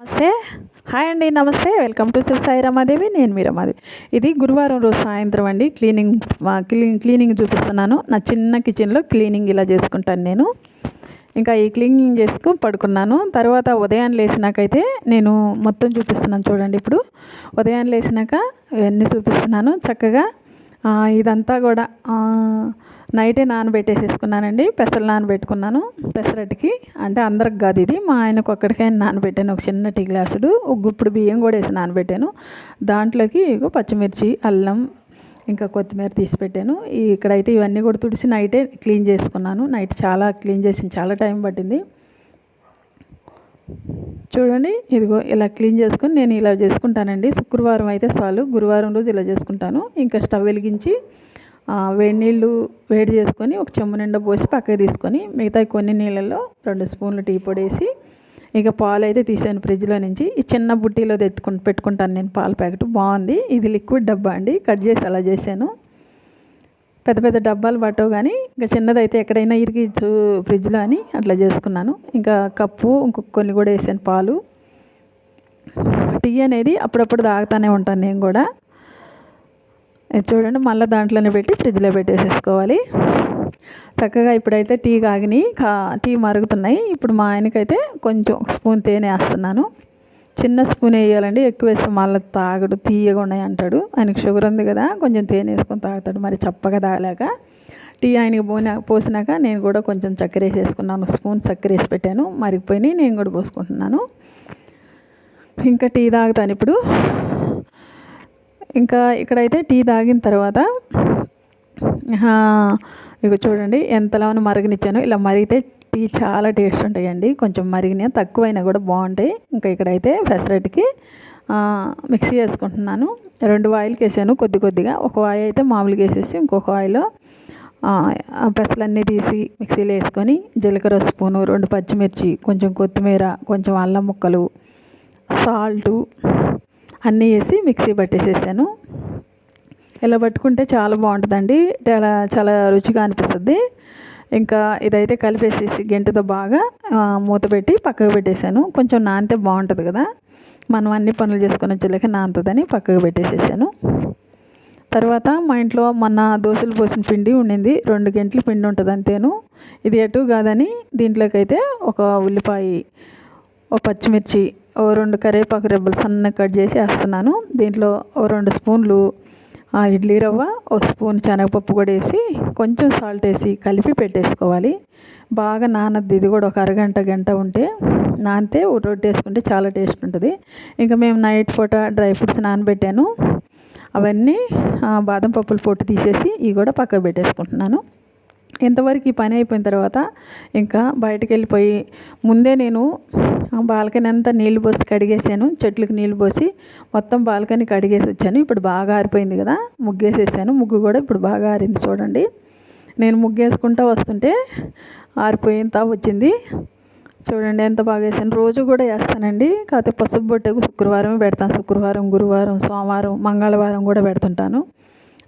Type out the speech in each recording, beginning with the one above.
నమస్తే. హాయ్ అండి. నమస్తే. Welcome to Shiva Sai Ramadevi. నేను మీ రమాదేవి. ఇది గురువారం రోజు సాయంత్రం అండి. క్లీనింగ్ చూపిస్తున్నాను. నా చిన్న కిచెన్లో క్లీనింగ్ ఇలా చేసుకుంటాను నేను. ఇంకా ఈ క్లీనింగ్ చేసుకుని పడుకున్నాను. తర్వాత ఉదయాన్నే లేచినాకైతే నేను మొత్తం చూపిస్తున్నాను చూడండి. ఇప్పుడు ఉదయాన్నే లేచినాక ఇవన్నీ చూపిస్తున్నాను చక్కగా. ఇదంతా కూడా నైటే నానబెట్టేసేసుకున్నానండి. పెసలు నానబెట్టుకున్నాను పెసరట్టుకి. అంటే అందరికి కాదు, ఇది మా ఆయనకు ఒక్కడికైనా నానబెట్టాను. ఒక చిన్న టీ గ్లాసుడు ఒక గుప్పుడు బియ్యం కూడా వేసి నానబెట్టాను. దాంట్లోకి పచ్చిమిర్చి, అల్లం, ఇంకా కొత్తిమీర తీసి పెట్టాను. ఇక్కడైతే ఇవన్నీ కూడా తుడిసి నైటే క్లీన్ చేసుకున్నాను. నైట్ చాలా క్లీన్ చేసి చాలా టైం పట్టింది చూడండి. ఇదిగో ఇలా క్లీన్ చేసుకొని నేను ఇలా చేసుకుంటానండి. శుక్రవారం అయితే చాలు, గురువారం రోజు ఇలా చేసుకుంటాను. ఇంకా స్టవ్ వెలిగించి వేడి నీళ్ళు వేడి చేసుకొని ఒక చెంబు నిండా పోసి పక్కకి తీసుకొని మిగతా కొన్ని నీళ్ళల్లో 2 స్పూన్లు టీ పొడి వేసి ఇక పాలు అయితే తీసాను ఫ్రిడ్జ్లో నుంచి. ఈ చిన్న బుట్టీలో పెట్టుకుంటాను నేను పాల ప్యాకెట్. బాగుంది. ఇది లిక్విడ్ డబ్బా అండి. కట్ చేసి అలా చేశాను. పెద్ద పెద్ద డబ్బాలు పట్టవు, కానీ ఇంకా చిన్నదైతే ఎక్కడైనా ఇరికిచ్చు ఫ్రిడ్జ్లో అని అట్లా చేసుకున్నాను. ఇంకా కప్పు ఇంకొక కొన్ని కూడా వేసాను పాలు. టీ అనేది అప్పుడప్పుడు తాగుతూనే ఉంటాను నేను కూడా. చూడండి, మళ్ళీ దాంట్లోనే పెట్టి ఫ్రిడ్జ్లో పెట్టేసేసుకోవాలి చక్కగా. ఇప్పుడైతే టీ టీ మరుగుతున్నాయి. ఇప్పుడు మా ఆయనకైతే కొంచెం స్పూన్ తేనె వేస్తున్నాను. చిన్న స్పూన్ వేయాలండి, ఎక్కువ వేస్తే మళ్ళీ తాగడు, తీయగా ఉన్నాయి అంటాడు. ఆయనకు షుగర్ ఉంది కదా, కొంచెం తేనె వేసుకొని తాగుతాడు. మరి చప్పగా తాగలేక టీ ఆయనకి పోసినాక నేను కూడా కొంచెం చక్కెర వేసేసుకున్నాను. స్పూన్ చక్కెర వేసి పెట్టాను. మరిగిపోయినాయి, నేను కూడా పోసుకుంటున్నాను. ఇంకా టీ తాగుతాను ఇప్పుడు. ఇంకా ఇక్కడైతే టీ తాగిన తర్వాత ఇక చూడండి ఎంతలోనూ మరగనిచ్చాను. ఇలా మరిగితే టీ చాలా టేస్ట్ ఉంటాయండి. కొంచెం మరిగిన తక్కువైనా కూడా బాగుంటాయి. ఇంకా ఇక్కడైతే పెసరట్టుకి మిక్సీ వేసుకుంటున్నాను. 2 వాయిల్కి వేసాను కొద్దిగా. ఒక వాయి అయితే మామూలుగా వేసేసి ఇంకొక వాయిలో పెసలన్నీ తీసి మిక్సీలో వేసుకొని జీలకర్ర స్పూను, 2 పచ్చిమిర్చి, కొంచెం కొత్తిమీర, కొంచెం అల్లం ముక్కలు, సాల్టు అన్నీ వేసి మిక్సీ పట్టేసేసాను. ఇలా పట్టుకుంటే చాలా బాగుంటుందండి. చాలా రుచిగా అనిపిస్తుంది. ఇంకా ఇదైతే కలిపేసేసి గెంటుతో బాగా మూత పెట్టి పక్కకు పెట్టేశాను. కొంచెం నానితే బాగుంటుంది కదా, మనం అన్ని పనులు చేసుకొని వచ్చేలాక నానుతుందని పక్కకు పెట్టేసేసాను. తర్వాత మా ఇంట్లో మొన్న దోశలు పోసిన పిండి ఉండింది. 2 గంటల పిండి ఉంటుంది అంతేను. ఇది ఎటు కాదని దీంట్లోకైతే ఒక ఉల్లిపాయ, ఓ పచ్చిమిర్చి, ఓ 2 కరివేపాకు రెబ్బలు సన్నగా కట్ చేసి వేస్తున్నాను. దీంట్లో ఓ 2 స్పూన్లు ఇడ్లీ రవ్వ, ఓ స్పూన్ శనగపప్పు కూడా వేసి కొంచెం సాల్ట్ వేసి కలిపి పెట్టేసుకోవాలి. బాగా నానద్ది. ఇది కూడా ఒక గంట ఉంటే నానితే రొట్టె వేసుకుంటే చాలా టేస్ట్ ఉంటుంది. ఇంకా మేము నైట్ పూట డ్రై ఫ్రూట్స్ నానబెట్టాను. అవన్నీ బాదం పప్పుల పొట్టు తీసేసి ఇవి కూడా పక్కకు పెట్టేసుకుంటున్నాను. ఇంతవరకు ఈ పని అయిపోయిన తర్వాత ఇంకా బయటకు వెళ్ళిపోయి ముందే నేను బాల్కనీ అంతా నీళ్ళు పోసి కడిగేసాను. చెట్లకు నీళ్ళు పోసి మొత్తం బాల్కనీ కడిగేసి వచ్చాను. ఇప్పుడు బాగా ఆరిపోయింది కదా, ముగ్గేసేసాను. ముగ్గు కూడా ఇప్పుడు బాగా ఆరింది చూడండి. నేను ముగ్గేసుకుంటూ వస్తుంటే ఆరిపోయేంత వచ్చింది చూడండి. ఎంత బాగా వేసాను. రోజు కూడా వేస్తానండి. కాకపోతే పసుపు బొట్టకు శుక్రవారమే పెడతాను. శుక్రవారం, గురువారం, సోమవారం, మంగళవారం కూడా పెడుతుంటాను.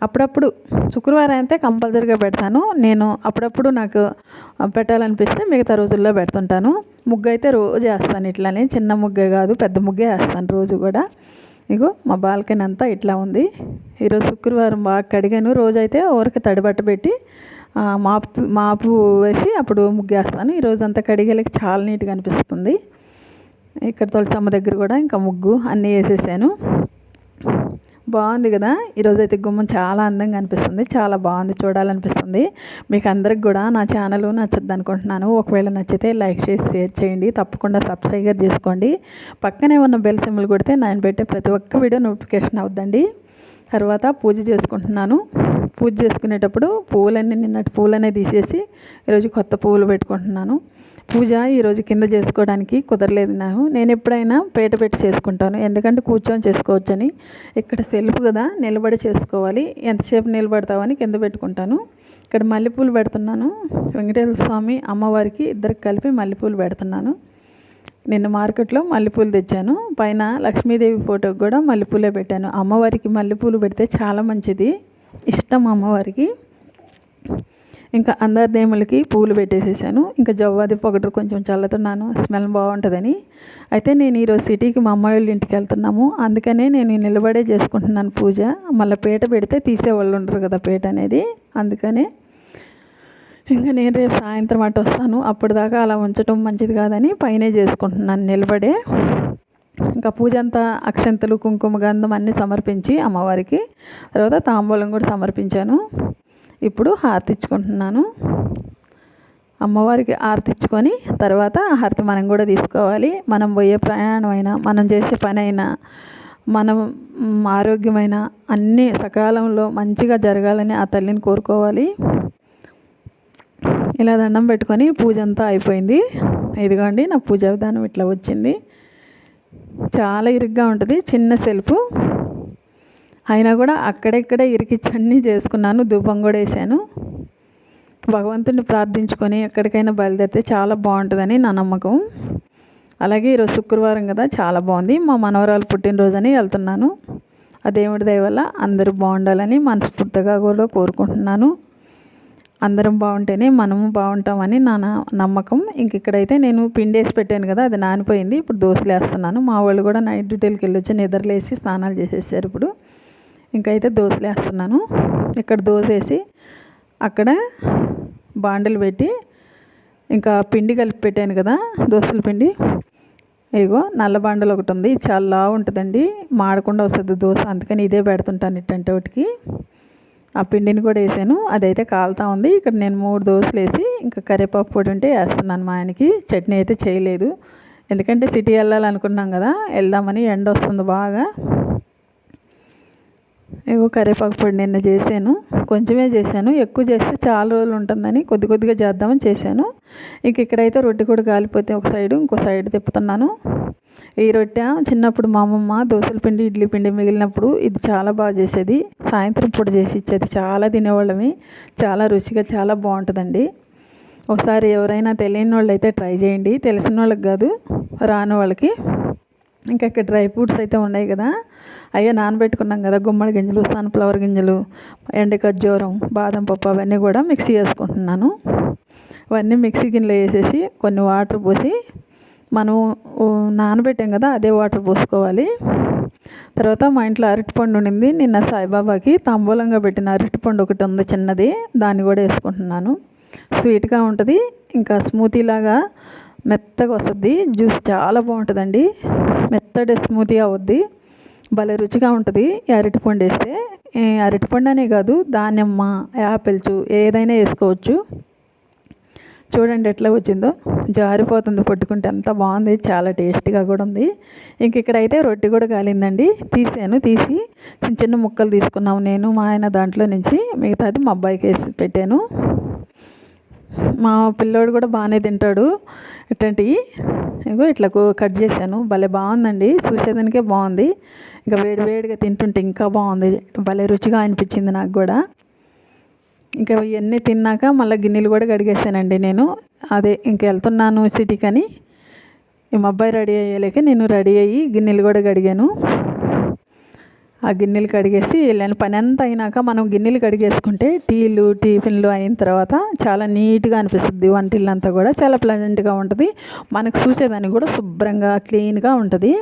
అప్పుడప్పుడు శుక్రవారం అయితే కంపల్సరీగా పెడతాను. నేను అప్పుడప్పుడు నాకు పెట్టాలనిపిస్తే మిగతా రోజుల్లో పెడుతుంటాను. ముగ్గు అయితే రోజు వేస్తాను. ఇట్లానే చిన్న ముగ్గే కాదు, పెద్ద ముగ్గే వేస్తాను రోజు కూడా. ఇగో మా బాల్కనీ అంతా ఇట్లా ఉంది. ఈరోజు శుక్రవారం బాగా కడిగాను. రోజైతే ఊరికి తడిబట్ట పెట్టి మాపు వేసి అప్పుడు ముగ్గేస్తాను. ఈరోజు అంతా కడిగేలకి చాలా నీట్గా అనిపిస్తుంది. ఇక్కడ తులసమ్మ దగ్గర కూడా ఇంకా ముగ్గు అన్నీ వేసేసాను. బాగుంది కదా. ఈరోజైతే గుమ్మం చాలా అందంగా అనిపిస్తుంది. చాలా బాగుంది, చూడాలనిపిస్తుంది. మీకు అందరికి కూడా నా ఛానల్ నచ్చద్దు అనుకుంటున్నాను. ఒకవేళ నచ్చితే లైక్ చేసి షేర్ చేయండి. తప్పకుండా సబ్స్క్రైబ్ చేసుకోండి. పక్కనే ఉన్న బెల్ సింబల్ కొడితే నేను పెట్టే ప్రతి ఒక్క వీడియో నోటిఫికేషన్ అవుద్దండి. తర్వాత పూజ చేసుకుంటున్నాను. పూజ చేసుకునేటప్పుడు నిన్నటి పూలనే తీసేసి ఈరోజు కొత్త పువ్వులు పెట్టుకుంటున్నాను. పూజ ఈరోజు కింద చేసుకోవడానికి కుదరలేదు నాకు. నేను ఎప్పుడైనా పీట పెట్టి చేసుకుంటాను, ఎందుకంటే కూర్చొని చేసుకోవచ్చని. ఇక్కడ సెల్ఫ్ కదా, నిలబడి చేసుకోవాలి. ఎంతసేపు నిలబడతామని కింద పెట్టుకుంటాను. ఇక్కడ మల్లెపూలు పెడుతున్నాను. వెంకటేశ్వర స్వామి, అమ్మవారికి ఇద్దరికి కలిపి మల్లెపూలు పెడుతున్నాను. నిన్న మార్కెట్లో మల్లెపూలు తెచ్చాను. పైన లక్ష్మీదేవి ఫోటోకి కూడా మల్లెపూలే పెట్టాను. అమ్మవారికి మల్లెపూలు పెడితే చాలా మంచిది, ఇష్టం అమ్మవారికి. ఇంకా అందరి దేవుళ్ళకి పూలు పెట్టేసేసాను. ఇంకా జవ్వాది పొగడ్రు కొంచెం చల్లుతున్నాను, స్మెల్ బాగుంటుందని. అయితే నేను ఈరోజు సిటీకి మా అమ్మాయి వాళ్ళ ఇంటికి వెళ్తున్నాము, అందుకనే నేను నిలబడే చేసుకుంటున్నాను పూజ. మళ్ళీ పీట పెడితే తీసేవాళ్ళు ఉండరు కదా పీట అనేది, అందుకనే ఇంకా నేను రేపు సాయంత్రం అటు వస్తాను. అప్పటిదాకా అలా ఉంచడం మంచిది కాదని పైనే చేసుకుంటున్నాను నిలబడే. ఇంకా పూజ అంతా అక్షంతలు, కుంకుమ, గంధం అన్నీ సమర్పించి అమ్మవారికి తర్వాత తాంబూలం కూడా సమర్పించాను. ఇప్పుడు హారతి ఇచ్చుకుంటున్నాను. అమ్మవారికి హారతి ఇచ్చుకొని తర్వాత హారతి మనం కూడా తీసుకోవాలి. మనం పోయే ప్రయాణం అయినా, మనం చేసే పని అయినా, మనం ఆరోగ్యమైన అన్నీ సకాలంలో మంచిగా జరగాలని ఆ తల్లిని కోరుకోవాలి. ఇలా దండం పెట్టుకొని పూజ అంతా అయిపోయింది. ఇదిగోండి నా పూజా విధానం ఇట్లా వచ్చింది. చాలా ఇరుగ్గా ఉంటుంది, చిన్న సెల్ఫ్ అయినా కూడా అక్కడెక్కడే ఇరికిచ్చన్నీ చేసుకున్నాను. ధూపం కూడా వేసాను. భగవంతుని ప్రార్థించుకొని ఎక్కడికైనా బయలుదేరితే చాలా బాగుంటుందని నా నమ్మకం. అలాగే ఈరోజు శుక్రవారం కదా, చాలా బాగుంది. మా మనవరాలు పుట్టినరోజని వెళ్తున్నాను. ఆ దేవుడి దయ వల్ల అందరూ బాగుండాలని మనస్ఫూర్తిగా కూడా కోరుకుంటున్నాను. అందరం బాగుంటేనే మనము బాగుంటామని నా నమ్మకం. ఇంక ఇక్కడైతే నేను పిండి వేసి పెట్టాను కదా, అది నానిపోయింది. ఇప్పుడు దోశలు వేస్తున్నాను. మా వాళ్ళు కూడా నైట్ డ్యూటీలకి వెళ్ళొచ్చి నిద్రలేసి స్నానాలు చేసేసారు. ఇప్పుడు ఇంకైతే దోశలు వేస్తున్నాను. ఇక్కడ దోశ వేసి అక్కడ బాండలు పెట్టి ఇంకా పిండి కలిపి పెట్టాను కదా, దోశల పిండి. ఇగో నల్ల బాండలు ఒకటి ఉంది, చాలా లావు ఉంటుందండి, మాడకుండా వస్తుంది దోశ. అందుకని ఇదే పెడుతుంటాను ఇట్టంటే ఒకటికి. ఆ పిండిని కూడా వేసాను, అదైతే కాలుతూ ఉంది. ఇక్కడ నేను 3 దోశలు వేసి ఇంకా కరివేపాకు పొడి ఉంటే వేస్తున్నాను. మా ఆయనకి చట్నీ అయితే చేయలేదు, ఎందుకంటే సిటీ వెళ్ళాలనుకున్నాం కదా, వెళ్దామని. ఎండ వస్తుంది బాగా. ఏవో కరివేపాకు పొడి నిన్న చేశాను, కొంచెమే చేశాను. ఎక్కువ చేస్తే చాలా రోజులు ఉంటుందని కొద్ది కొద్దిగా చేద్దామని చేశాను. ఇంక ఇక్కడైతే రొట్టె కూడా కాలిపోతే ఒక సైడు, ఇంకో సైడ్ తిప్పుతున్నాను. ఈ రొట్టె చిన్నప్పుడు మా అమ్మమ్మ దోశల పిండి, ఇడ్లీ పిండి మిగిలినప్పుడు ఇది చాలా బాగా చేసేది. సాయంత్రం పూట చేసి ఇచ్చేది, చాలా తినేవాళ్ళమి. చాలా రుచిగా చాలా బాగుంటుందండి. ఒకసారి ఎవరైనా తెలియని వాళ్ళు అయితే ట్రై చేయండి, తెలిసిన వాళ్ళకి కాదు, రాని వాళ్ళకి. ఇంకా ఇక్కడ డ్రై ఫ్రూట్స్ అయితే ఉన్నాయి కదా, అయ్యో నానబెట్టుకున్నాం కదా, గుమ్మడి గింజలు, సన్ఫ్లవర్ గింజలు, ఎండు ఖర్జూరం, బాదం పప్పు అవన్నీ కూడా మిక్సీ చేసుకుంటున్నాను. అవన్నీ మిక్సీ గిన్నెలో వేసేసి కొన్ని వాటర్ పోసి, మనం నానబెట్టాం కదా అదే వాటర్ పోసుకోవాలి. తర్వాత మా ఇంట్లో అరటిపండు ఉండింది, నిన్న సాయిబాబాకి తాంబూలంగా పెట్టిన అరటిపండు ఒకటి ఉంది చిన్నది, దాన్ని కూడా వేసుకుంటున్నాను. స్వీట్గా ఉంటుంది, ఇంకా స్మూతీ లాగా మెత్తగా వస్తుంది. జ్యూస్ చాలా బాగుంటుందండి, మెత్తటి స్మూతీ అవుద్ది, భలే రుచిగా ఉంటుంది ఈ అరటిపండు వేస్తే. అరటిపండు అనే కాదు, దానిమ్మ, యాపిల్స్ ఏదైనా వేసుకోవచ్చు. చూడండి ఎట్లా వచ్చిందో, జారిపోతుంది పట్టుకుంటే, అంత బాగుంది, చాలా టేస్టీగా కూడా ఉంది. ఇంక ఇక్కడైతే రొట్టె కూడా కాలిందండి, తీసి చిన్న చిన్న ముక్కలు తీసుకున్నాము నేను, మా ఆయన దాంట్లో నుంచి. మిగతాది మా అబ్బాయికి వేసి పెట్టాను. మా పిల్లోడు కూడా బాగానే తింటాడు ఇట్లాంటివి. ఇగో ఇట్లా కట్ చేశాను, భలే బాగుందండి, చూసేదానికే బాగుంది. ఇంకా వేడివేడిగా తింటుంటే ఇంకా బాగుంది, భలే రుచిగా అనిపించింది నాకు కూడా. ఇంకా ఇవన్నీ తిన్నాక మళ్ళీ గిన్నెలు కూడా కడిగేసానండి నేను. అదే ఇంక వెళ్తున్నాను సిటీకి అని. మా అబ్బాయి రెడీ అయ్యేలేక నేను రెడీ అయ్యి గిన్నెలు కూడా కడిగాను. ఆ గిన్నెలు కడిగేసి వెళ్ళాను. పని అంతా అయినాక మనం గిన్నెలు కడిగేసుకుంటే టీలు, టిఫిన్లు అయిన తర్వాత చాలా నీట్గా అనిపిస్తుంది. వంటిల్లంతా కూడా చాలా ప్లెజెంట్గా ఉంటుంది, మనకు చూసేదానికి కూడా శుభ్రంగా క్లీన్గా ఉంటుంది.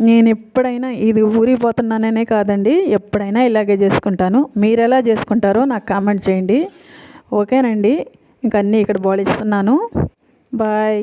నేను ఎప్పుడైనా ఇది ఊరిపోతున్నాననే కాదండి, ఎప్పుడైనా ఇలాగే చేసుకుంటాను. మీరు ఎలా చేసుకుంటారో నాకు కామెంట్ చేయండి. ఓకేనండి, ఇంక అన్నీ ఇక్కడ బోళిస్తున్నాను. బాయ్.